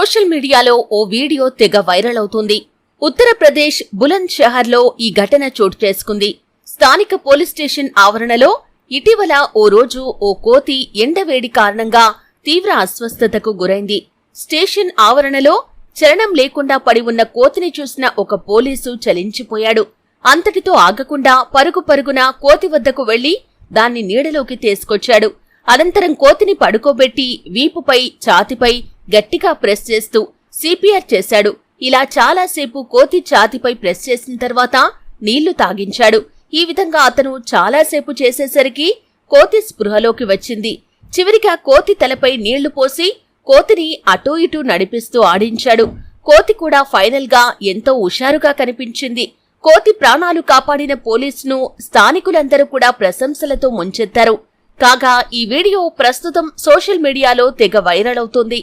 Social మీడియాలో ఓ video తెగ viral అవుతుంది. ఉత్తరప్రదేశ్ బులంద్ షహర్లో ఈ ఘటన చోటు చేసుకుంది. స్థానిక పోలీస్ స్టేషన్ ఆవరణలో ఇటీవల ఓ రోజు ఓ కోతి ఎండవేడి కారణంగా తీవ్ర అస్వస్థతకు గురైంది. స్టేషన్ ఆవరణలో చలనం లేకుండా పడి ఉన్న కోతిని చూసిన ఒక పోలీసు చలించిపోయాడు. అంతటితో ఆగకుండా పరుగు పరుగున కోతి వద్దకు వెళ్లి దాన్ని నీడలోకి తీసుకొచ్చాడు. అనంతరం కోతిని పడుకోబెట్టి వీపుపై, ఛాతిపై గట్టిగా ప్రెస్ చేస్తూ సిపిఆర్ చేశాడు. ఇలా చాలాసేపు కోతి ఛాతిపై ప్రెస్ చేసిన తర్వాత నీళ్లు తాగించాడు. ఈ విధంగా అతను చాలాసేపు చేసేసరికి కోతి స్పృహలోకి వచ్చింది. చివరిగా కోతి తలపై నీళ్లు పోసి కోతిని అటూ ఇటూ నడిపిస్తూ ఆడించాడు. కోతి కూడా ఫైనల్ గా ఎంతో హుషారుగా కనిపించింది. కోతి ప్రాణాలు కాపాడిన పోలీసును స్థానికులందరూ కూడా ప్రశంసలతో ముంచెత్తారు. కాగా ఈ వీడియో ప్రస్తుతం సోషల్ మీడియాలో తెగ వైరల్ అవుతోంది.